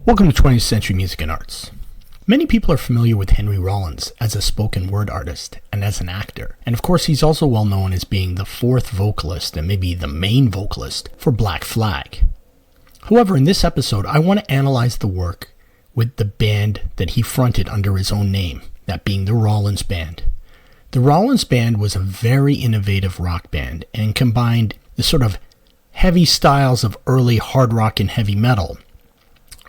Welcome to 20th Century Music and Arts. Many people are familiar with Henry Rollins as a spoken word artist and as an actor, and of course he's also well known as being the fourth vocalist and maybe the main vocalist for Black Flag. However, in this episode I want to analyze the work with the band that he fronted under his own name, that being the Rollins Band. The Rollins Band was a very innovative rock band and combined the sort of heavy styles of early hard rock and heavy metal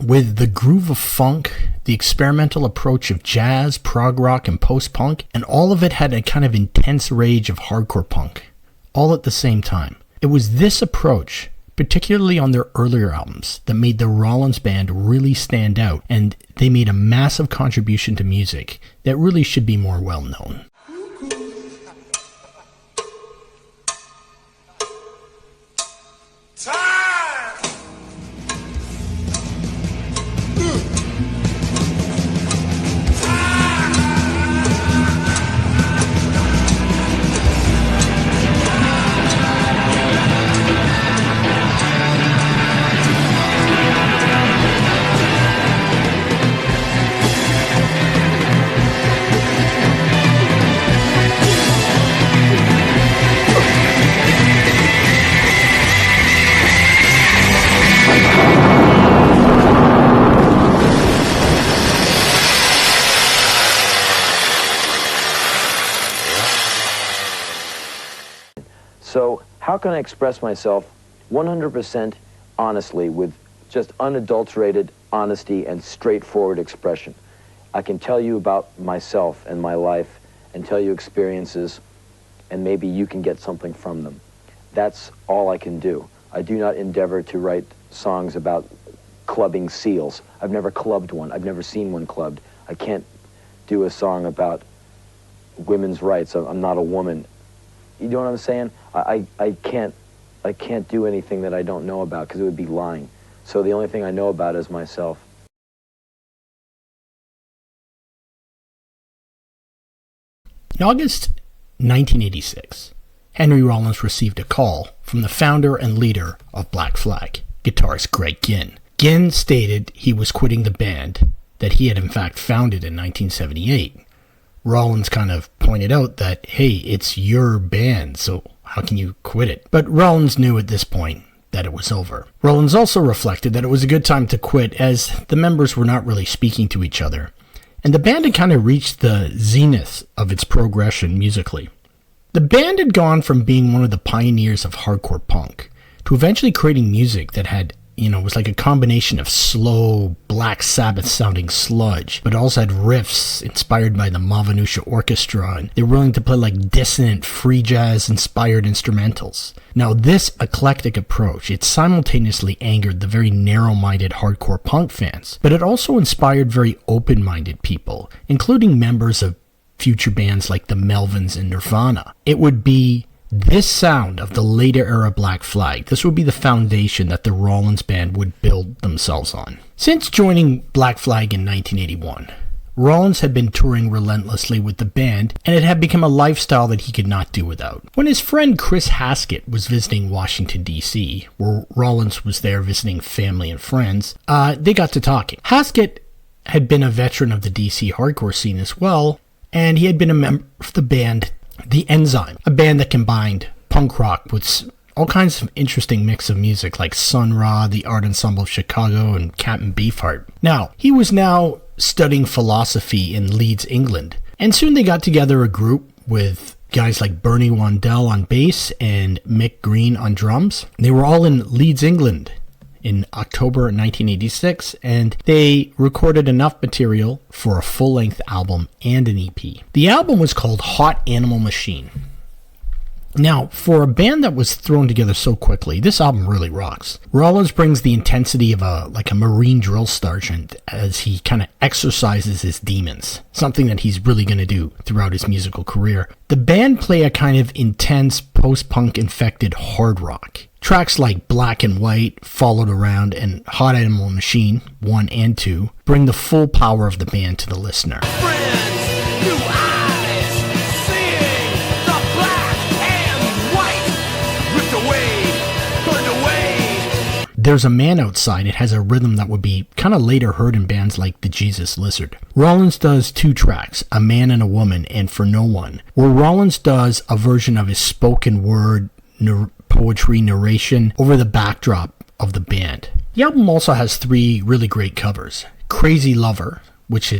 with the groove of funk, the experimental approach of jazz, prog rock, and post-punk, and all of it had a kind of intense rage of hardcore punk, all at the same time. It was this approach, particularly on their earlier albums, that made the Rollins Band really stand out, and they made a massive contribution to music that really should be more well known. So how can I express myself 100% honestly with just unadulterated honesty and straightforward expression? I can tell you about myself and my life and tell you experiences, and maybe you can get something from them. That's all I can do. I do not endeavor to write songs about clubbing seals. I've never clubbed one. I've never seen one clubbed. I can't do a song about women's rights. I'm not a woman. You know what I'm saying? I can't do anything that I don't know about because it would be lying. So the only thing I know about is myself. In August 1986, Henry Rollins received a call from the founder and leader of Black Flag, guitarist Greg Ginn. Ginn stated he was quitting the band that he had in fact founded in 1978. Rollins kind of pointed out that, hey, it's your band, so how can you quit it? But Rollins knew at this point that it was over. Rollins also reflected that it was a good time to quit as the members were not really speaking to each other, and the band had kind of reached the zenith of its progression musically. The band had gone from being one of the pioneers of hardcore punk to eventually creating music that had, was like a combination of slow, Black Sabbath-sounding sludge, but also had riffs inspired by the Mavanusha Orchestra, and they were willing to play like dissonant, free jazz-inspired instrumentals. Now, this eclectic approach, it simultaneously angered the very narrow-minded hardcore punk fans, but it also inspired very open-minded people, including members of future bands like the Melvins and Nirvana. It would be this sound of the later era Black Flag, this would be the foundation that the Rollins Band would build themselves on. Since joining Black Flag in 1981, Rollins had been touring relentlessly with the band, and it had become a lifestyle that he could not do without. When his friend Chris Haskett was visiting Washington, D.C., where Rollins was there visiting family and friends, they got to talking. Haskett had been a veteran of the D.C. hardcore scene as well, and he had been a member of the band The Enzyme, a band that combined punk rock with all kinds of interesting mix of music like Sun Ra, the Art Ensemble of Chicago, and Captain Beefheart. Now, he was now studying philosophy in Leeds, England, and soon they got together a group with guys like Bernie Wandell on bass and Mick Green on drums. They were all in Leeds, England in October 1986, and they recorded enough material for a full-length album and an EP. The album was called Hot Animal Machine. Now, for a band that was thrown together so quickly, this album really rocks. Rollins brings the intensity of a Marine drill sergeant as he kind of exercises his demons, something that he's really going to do throughout his musical career. The band play a kind of intense post-punk infected hard rock. Tracks like Black and White, Followed Around, and Hot Animal Machine 1 and 2 bring the full power of the band to the listener. Friends, new eyes, seeing the black and white, ripped away, burned away. There's a Man Outside, it has a rhythm that would be kind of later heard in bands like the Jesus Lizard. Rollins does 2 tracks, A Man and a Woman and For No One, where Rollins does a version of his spoken word poetry narration over the backdrop of the band. The album also has 3 really great covers. Crazy Lover, which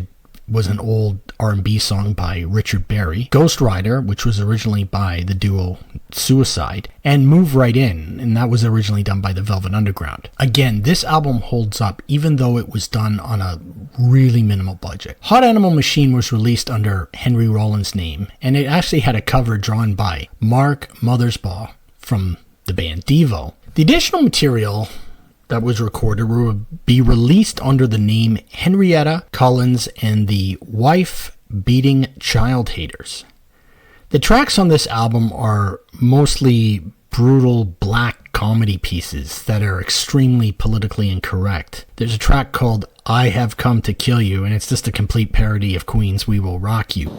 was an old R&B song by Richard Berry, Ghost Rider, which was originally by the duo Suicide, and Move Right In, and that was originally done by the Velvet Underground. Again, this album holds up even though it was done on a really minimal budget. Hot Animal Machine was released under Henry Rollins' name, and it actually had a cover drawn by Mark Mothersbaugh from the band Devo. The additional material that was recorded will be released under the name Henrietta Collins and the Wife Beating Child Haters. The tracks on this album are mostly brutal black comedy pieces that are extremely politically incorrect. There's a track called I Have Come to Kill You, and it's just a complete parody of Queen's We Will Rock You.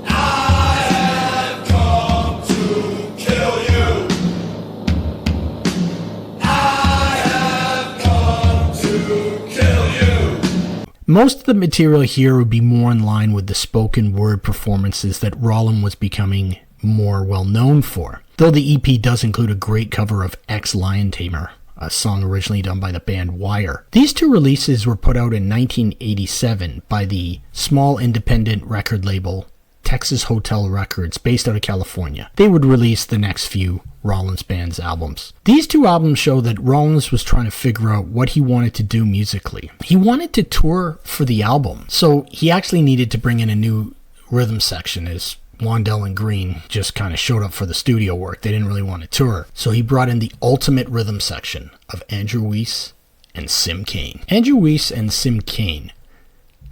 Most of the material here would be more in line with the spoken word performances that Rollins was becoming more well known for, though the EP does include a great cover of Ex-Lion Tamer, a song originally done by the band Wire. These 2 releases were put out in 1987 by the small independent record label Texas Hotel Records, based out of California. They would release the next few Rollins Band's albums. These 2 albums show that Rollins was trying to figure out what he wanted to do musically. He wanted to tour for the album, so he actually needed to bring in a new rhythm section, as Wandell and Green just kind of showed up for the studio work. They didn't really want to tour, so he brought in the ultimate rhythm section of Andrew Weiss and Sim Cain. Andrew Weiss and Sim Cain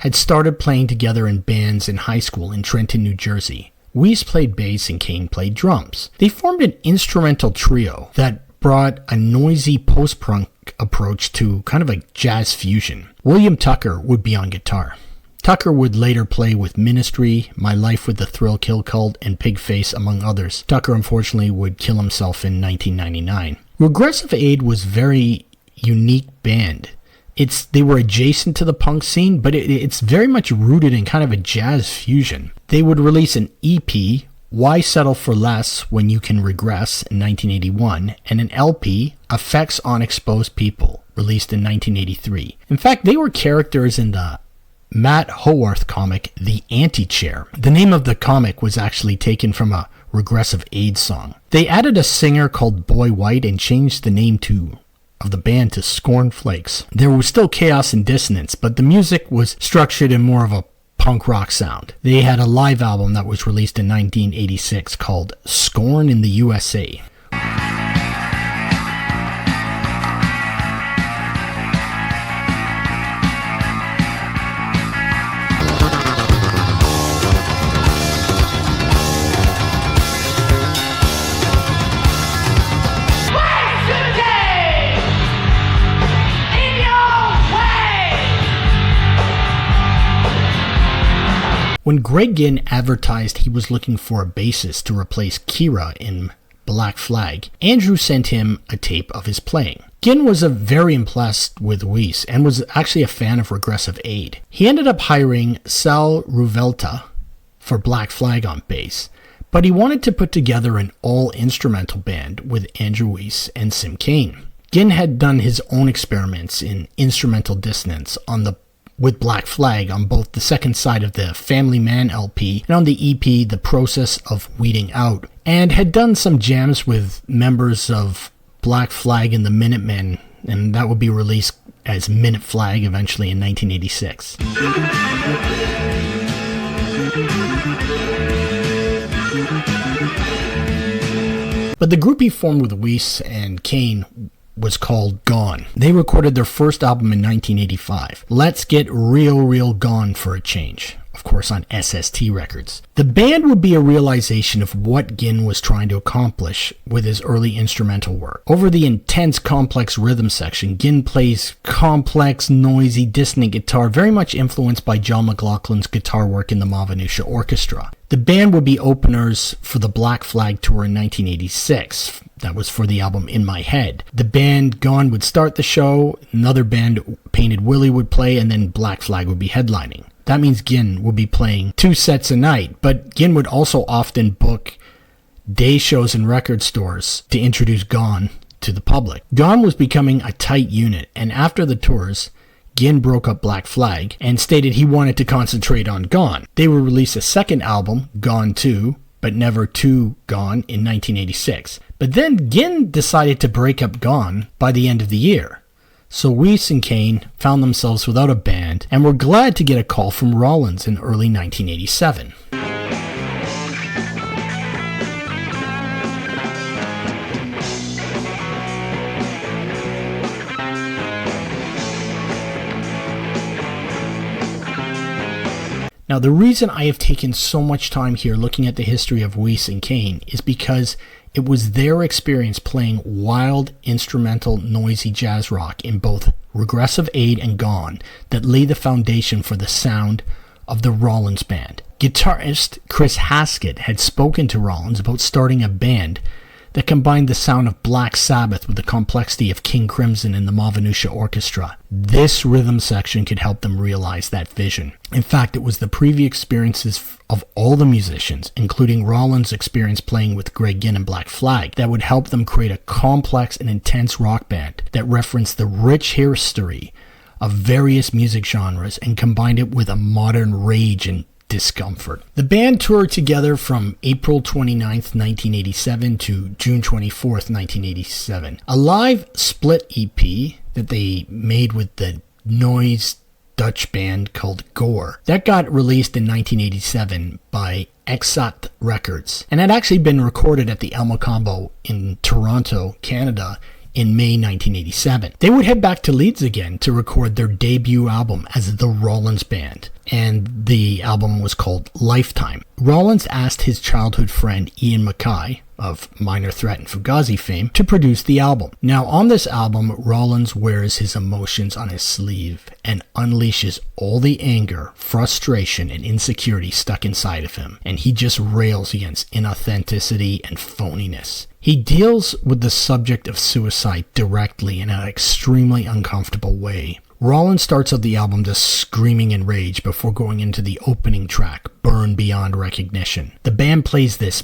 had started playing together in bands in high school in Trenton, New Jersey. Weiss played bass and Cain played drums. They formed an instrumental trio that brought a noisy post-punk approach to kind of a jazz fusion. William Tucker would be on guitar. Tucker would later play with Ministry, My Life with the Thrill Kill Cult, and Pigface, among others. Tucker unfortunately would kill himself in 1999. Regressive Aid was a very unique band. They were adjacent to the punk scene, but it's very much rooted in kind of a jazz fusion. They would release an EP, Why Settle for Less When You Can Regress, in 1981, and an LP, Effects on Exposed People, released in 1983. In fact, they were characters in the Matt Howarth comic, The Anti-Chair. The name of the comic was actually taken from a Regressive Aid song. They added a singer called Boy White and changed the name of the band to Scornflakes. There was still chaos and dissonance, but the music was structured in more of a punk rock sound. They had a live album that was released in 1986 called Scorn in the USA. When Greg Ginn advertised he was looking for a bassist to replace Kira in Black Flag, Andrew sent him a tape of his playing. Ginn was very impressed with Weiss and was actually a fan of Regressive Aid. He ended up hiring Sal Ruvelta for Black Flag on bass, but he wanted to put together an all-instrumental band with Andrew Weiss and Sim Cain. Ginn had done his own experiments in instrumental dissonance with Black Flag on both the second side of the Family Man LP and on the EP The Process of Weeding Out, and had done some jams with members of Black Flag and the Minutemen, and that would be released as Minute Flag eventually in 1986. But the group he formed with Weiss and Cain was called Gone. They recorded their first album in 1985. Let's Get Real Gone for a Change, of course on SST Records. The band would be a realization of what Ginn was trying to accomplish with his early instrumental work. Over the intense, complex rhythm section, Ginn plays complex, noisy, dissonant guitar, very much influenced by John McLaughlin's guitar work in the Mavanusha Orchestra. The band would be openers for the Black Flag tour in 1986. That was for the album In My Head. The band Gone would start the show, another band, Painted Willie, would play, and then Black Flag would be headlining. That means Ginn would be playing 2 sets a night, but Ginn would also often book day shows in record stores to introduce Gone to the public. Gone was becoming a tight unit, and after the tours, Ginn broke up Black Flag and stated he wanted to concentrate on Gone. They would release a second album, Gone 2, but never 2 Gone, in 1986. But then Ginn decided to break up Gone by the end of the year. So Weiss and Kane found themselves without a band and were glad to get a call from Rollins in early 1987. Now, the reason I have taken so much time here looking at the history of Weiss and Kane is because it was their experience playing wild, instrumental, noisy jazz rock in both Regressive Aid and Gone that laid the foundation for the sound of the Rollins Band. Guitarist Chris Haskett had spoken to Rollins about starting a band that combined the sound of Black Sabbath with the complexity of King Crimson and the Mavanusha Orchestra. This rhythm section could help them realize that vision. In fact, it was the previous experiences of all the musicians, including Rollins' experience playing with Greg Ginn and Black Flag, that would help them create a complex and intense rock band that referenced the rich history of various music genres and combined it with a modern rage and discomfort. The band toured together from April 29th, 1987 to June 24th, 1987. A live split EP that they made with the noise Dutch band called Gore. That got released in 1987 by Exat Records and had actually been recorded at the El Mocambo in Toronto, Canada in May 1987. They would head back to Leeds again to record their debut album as the Rollins Band, and the album was called Lifetime. Rollins asked his childhood friend Ian Mackay, of Minor Threat and Fugazi fame, to produce the album. Now, on this album, Rollins wears his emotions on his sleeve and unleashes all the anger, frustration, and insecurity stuck inside of him, and he just rails against inauthenticity and phoniness. He deals with the subject of suicide directly in an extremely uncomfortable way. Rollins starts out the album just screaming in rage before going into the opening track, Burn Beyond Recognition. The band plays this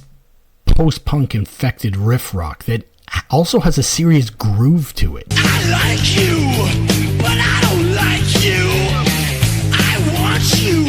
post-punk infected riff rock that also has a serious groove to it. I like you, but I don't like you. I want you,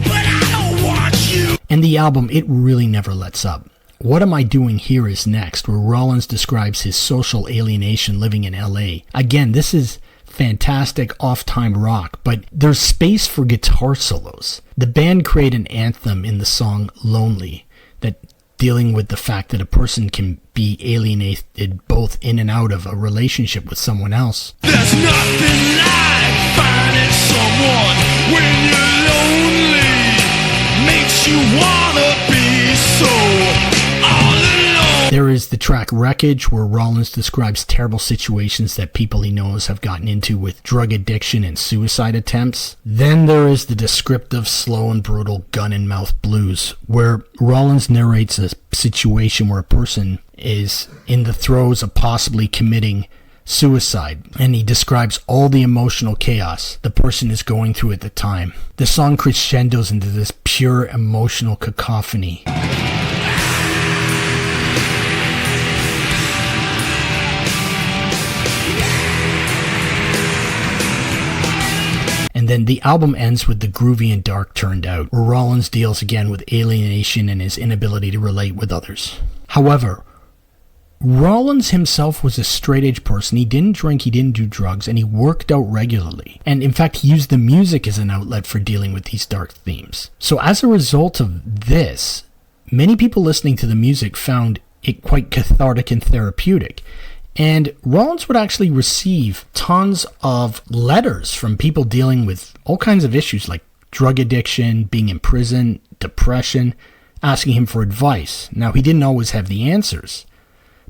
but I don't want you. And the album, it really never lets up. What Am I Doing Here Is Next, where Rollins describes his social alienation living in LA. Again, this is fantastic off-time rock, but there's space for guitar solos. The band create an anthem in the song Lonely that dealing with the fact that a person can be alienated both in and out of a relationship with someone else. There's nothing like finding someone when you're lonely. Makes you wanna be so all alone. There is the track Wreckage, where Rollins describes terrible situations that people he knows have gotten into with drug addiction and suicide attempts. Then there is the descriptive, slow and brutal Gun and Mouth Blues, where Rollins narrates a situation where a person is in the throes of possibly committing suicide, and he describes all the emotional chaos the person is going through at the time. The song crescendos into this pure emotional cacophony. And then the album ends with the groovy and dark Turned Out, where Rollins deals again with alienation and his inability to relate with others. However, Rollins himself was a straight-edge person. He didn't drink, he didn't do drugs, and he worked out regularly. And in fact, he used the music as an outlet for dealing with these dark themes. So as a result of this, many people listening to the music found it quite cathartic and therapeutic. And Rollins would actually receive tons of letters from people dealing with all kinds of issues like drug addiction, being in prison, depression, asking him for advice. Now, he didn't always have the answers,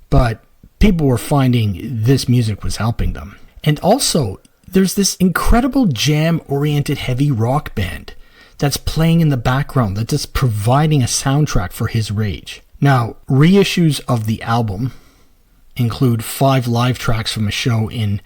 but people were finding this music was helping them. And also, there's this incredible jam-oriented heavy rock band that's playing in the background, that's just providing a soundtrack for his rage. Now, reissues of the album include 5 live tracks from a show in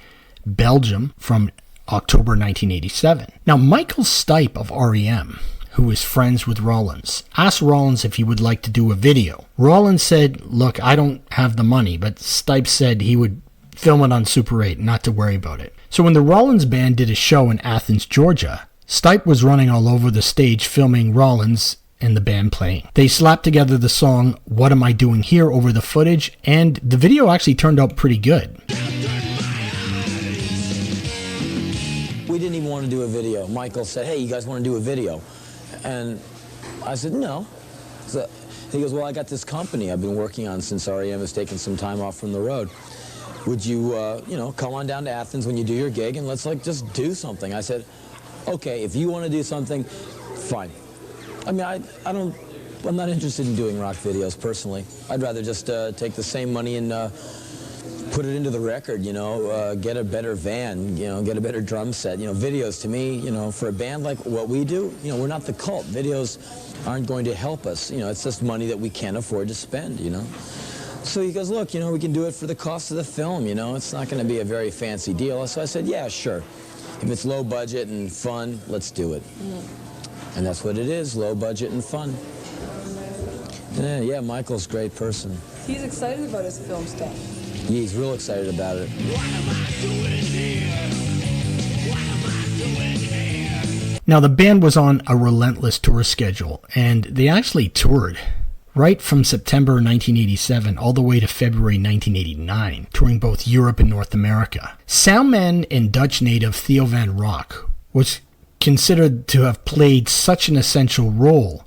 Belgium from October 1987. Now, Michael Stipe of REM, who is friends with Rollins, asked Rollins if he would like to do a video. Rollins said, look, I don't have the money, but Stipe said he would film it on Super 8, not to worry about it. So when the Rollins Band did a show in Athens, Georgia, Stipe was running all over the stage filming Rollins and the band playing. They slapped together the song What Am I Doing Here over the footage, and the video actually turned out pretty good. We didn't even want to do a video. Michael said, hey, you guys want to do a video? And I said, no. So he goes, well, I got this company I've been working on since REM has taken some time off from the road. Would you, come on down to Athens when you do your gig and let's just do something. I said, okay, if you want to do something, fine. I mean, I'm not interested in doing rock videos personally. I'd rather just take the same money and put it into the record, get a better van, get a better drum set. Videos to me, for a band like what we do, we're not the Cult. Videos aren't going to help us. It's just money that we can't afford to spend, So he goes, look, we can do it for the cost of the film, It's not going to be a very fancy deal. So I said, yeah, sure. If it's low budget and fun, let's do it. And that's what it is, low budget and fun. Yeah, Michael's a great person. He's excited about his film stuff. Yeah, he's real excited about it. Now, the band was on a Relentless tour schedule, and they actually toured right from September 1987 all the way to February 1989, touring both Europe and North America. Soundman and Dutch native Theo van Rock was considered to have played such an essential role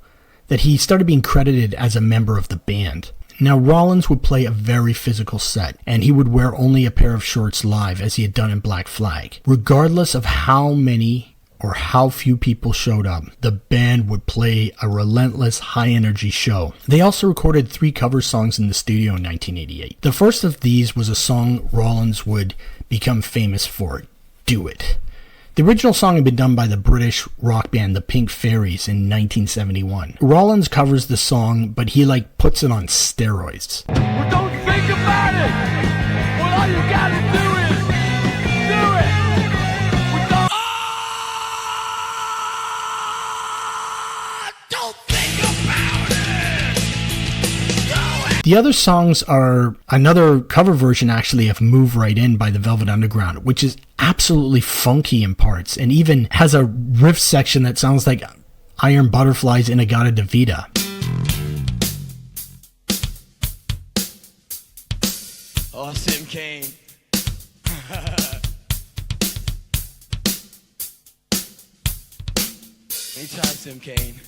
that he started being credited as a member of the band. Now, Rollins would play a very physical set, and he would wear only a pair of shorts live, as he had done in Black Flag. Regardless of how many or how few people showed up, the band would play a relentless, high-energy show. They also recorded 3 cover songs in the studio in 1988. The first of these was a song Rollins would become famous for, Do It. The original song had been done by the British rock band The Pink Fairies in 1971. Rollins covers the song, but he puts it on steroids. Well, don't think about it. Well, all you gotta do is do it. Well, don't think about it. Do it. The other songs are another cover version, actually, of Move Right In by the Velvet Underground, which is absolutely funky in parts and even has a riff section that sounds like Iron Butterflies in Agata Davida. Oh, Sim Kane. Anytime, Sim Kane.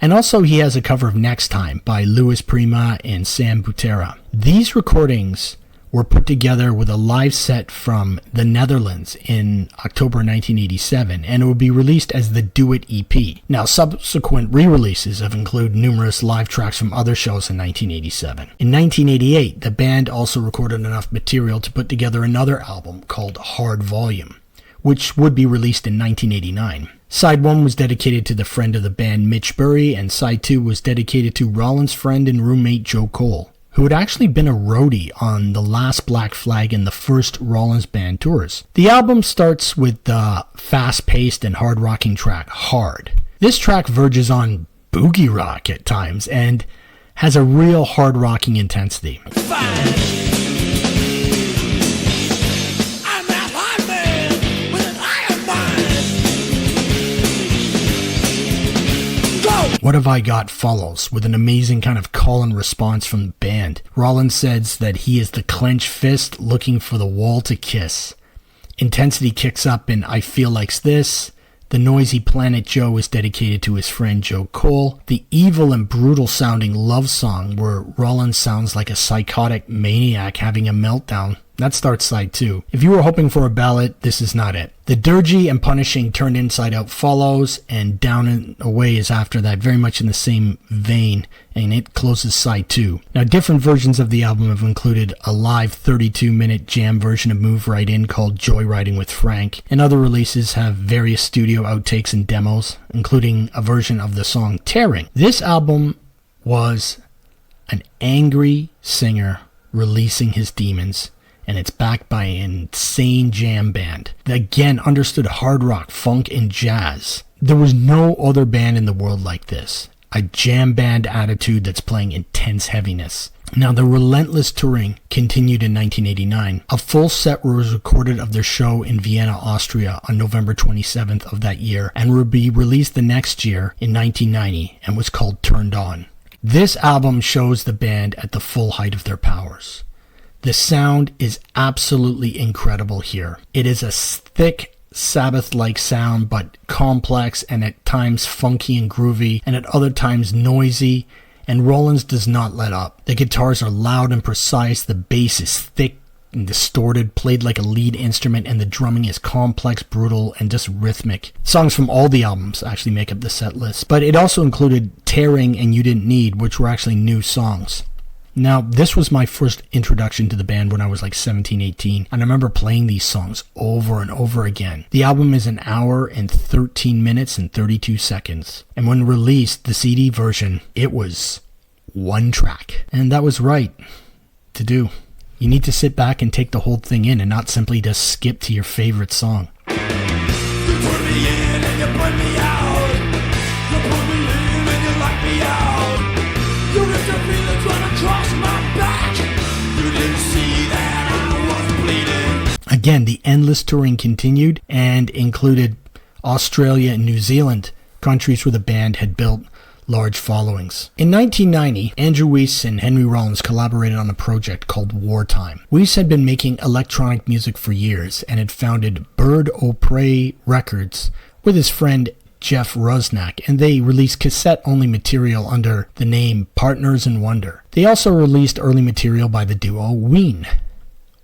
And also he has a cover of Next Time by Louis Prima and Sam Butera. These recordings were put together with a live set from the Netherlands in October 1987, and it would be released as the Do It EP. Now, subsequent re-releases have included numerous live tracks from other shows in 1987. In 1988, the band also recorded enough material to put together another album called Hard Volume, which would be released in 1989. Side 1 was dedicated to the friend of the band Mitch Burry, and Side 2 was dedicated to Rollins' friend and roommate Joe Cole, who had actually been a roadie on the last Black Flag and the first Rollins Band tours. The album starts with the fast-paced and hard-rocking track Hard. This track verges on boogie rock at times and has a real hard-rocking intensity. What Have I Got follows with an amazing kind of call and response from the band. Rollins says that he is the clenched fist looking for the wall to kiss. Intensity kicks up in I Feel Like This. The noisy Planet Joe is dedicated to his friend Joe Cole. The evil and brutal sounding Love Song, where Rollins sounds like a psychotic maniac having a meltdown, That starts side 2. If you were hoping for a ballad, this is not it. The dirgy and punishing Turned Inside Out follows, and Down and Away is after that, very much in the same vein, and it closes side 2. Now, different versions of the album have included a live 32-minute jam version of Move Right In called Joyriding with Frank, and other releases have various studio outtakes and demos, including a version of the song Tearing. This album was an angry singer releasing his demons, and it's backed by an insane jam band that again understood hard rock, funk, and jazz. There was no other band in the world like this. A jam band attitude that's playing intense heaviness. Now, the Relentless touring continued in 1989. A full set was recorded of their show in Vienna, Austria on November 27th of that year, and would be released the next year in 1990 and was called Turned On. This album shows the band at the full height of their powers. The sound is absolutely incredible here. It is a thick, Sabbath-like sound, but complex and at times funky and groovy, and at other times noisy, and Rollins does not let up. The guitars are loud and precise, the bass is thick and distorted, played like a lead instrument, and the drumming is complex, brutal, and just rhythmic. Songs from all the albums actually make up the set list, but it also included Tearing and You Didn't Need, which were actually new songs. Now, this was my first introduction to the band when I was like 17, 18, and I remember playing these songs over and over again. The album is an hour and 13 minutes and 32 seconds, and when released, the CD version, it was one track, and that was right to do. You need to sit back and take the whole thing in and not simply just skip to your favorite song. You put me in and you put me out. You put me in and you lock me out. You ripped your feelings right across my back. You didn't see that I was bleeding. Again, the endless touring continued and included Australia and New Zealand, countries where the band had built large followings. In 1990, Andrew Weiss and Henry Rollins collaborated on a project called Wartime. Weiss had been making electronic music for years and had founded Bird o' Prey Records with his friend Jeff Rusnak, and they released cassette-only material under the name Partners in Wonder. They also released early material by the duo Ween.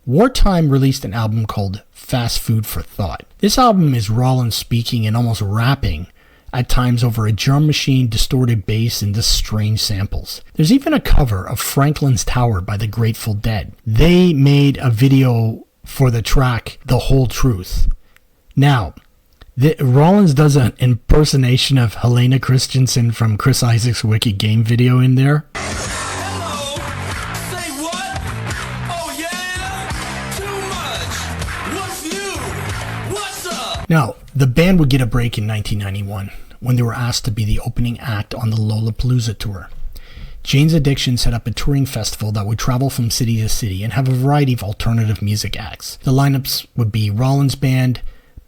Wartime released an album called Fast Food for Thought. This album is Rollins speaking and almost rapping, at times over a drum machine, distorted bass, and just strange samples. There's even a cover of Franklin's Tower by the Grateful Dead. They made a video for the track The Whole Truth. Now, Rollins does an impersonation of Helena Christensen from Chris Isaac's Wicked Game video in there. Hello. Say what? Oh yeah? Too much. What's new? What's up? Now, the band would get a break in 1991 when they were asked to be the opening act on the Lollapalooza tour. Jane's Addiction set up a touring festival that would travel from city to city and have a variety of alternative music acts. The lineups would be Rollins Band,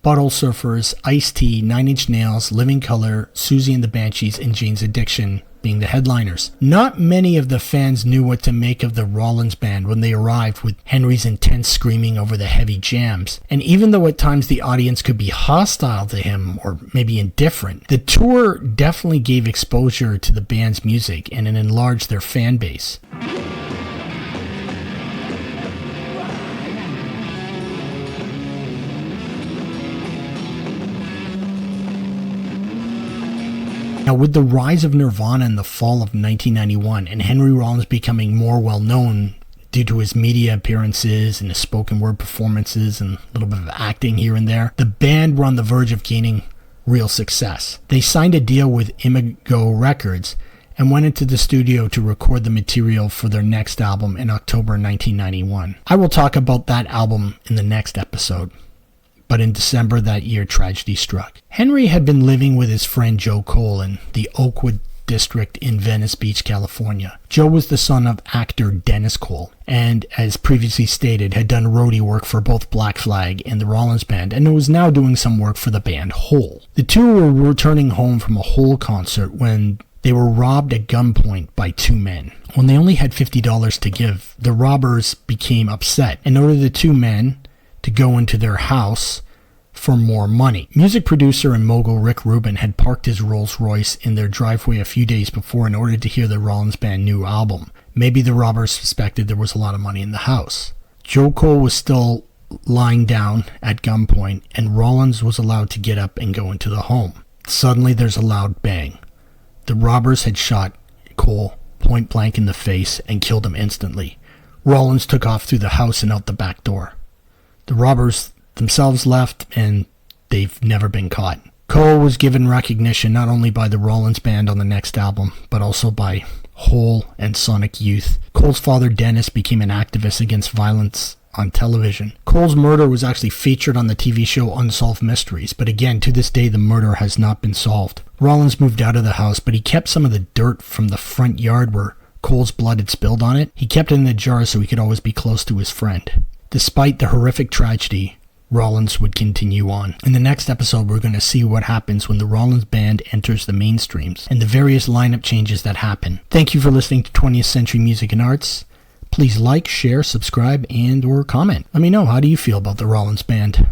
Bottle Surfers, Ice-T, Nine Inch Nails, Living Colour, Susie and the Banshees, and Jane's Addiction being the headliners. Not many of the fans knew what to make of the Rollins Band when they arrived, with Henry's intense screaming over the heavy jams. And even though at times the audience could be hostile to him or maybe indifferent, the tour definitely gave exposure to the band's music and it enlarged their fan base. Now, with the rise of Nirvana in the fall of 1991 and Henry Rollins becoming more well-known due to his media appearances and his spoken word performances and a little bit of acting here and there, the band were on the verge of gaining real success. They signed a deal with Imago Records and went into the studio to record the material for their next album in October 1991. I will talk about that album in the next episode. But in December that year, tragedy struck. Henry had been living with his friend Joe Cole in the Oakwood district in Venice Beach, California. Joe was the son of actor Dennis Cole, and as previously stated, had done roadie work for both Black Flag and the Rollins Band, and was now doing some work for the band Hole. The two were returning home from a Hole concert when they were robbed at gunpoint by two men. When they only had $50 to give, the robbers became upset and ordered the two men to go into their house for more money. Music producer and mogul Rick Rubin had parked his Rolls Royce in their driveway a few days before in order to hear the Rollins Band new album. Maybe the robbers suspected there was a lot of money in the house. Joe Cole was still lying down at gunpoint, and Rollins was allowed to get up and go into the home. Suddenly there's a loud bang. The robbers had shot Cole point blank in the face and killed him instantly. Rollins took off through the house and out the back door. The robbers themselves left, and they've never been caught. Cole was given recognition not only by the Rollins Band on the next album, but also by Hole and Sonic Youth. Cole's father, Dennis, became an activist against violence on television. Cole's murder was actually featured on the TV show Unsolved Mysteries, but again, to this day, the murder has not been solved. Rollins moved out of the house, but he kept some of the dirt from the front yard where Cole's blood had spilled on it. He kept it in a jar so he could always be close to his friend. Despite the horrific tragedy, Rollins would continue on. In the next episode, we're going to see what happens when the Rollins Band enters the mainstreams and the various lineup changes that happen. Thank you for listening to 20th Century Music and Arts. Please like, share, subscribe, and or comment. Let me know, how do you feel about the Rollins Band?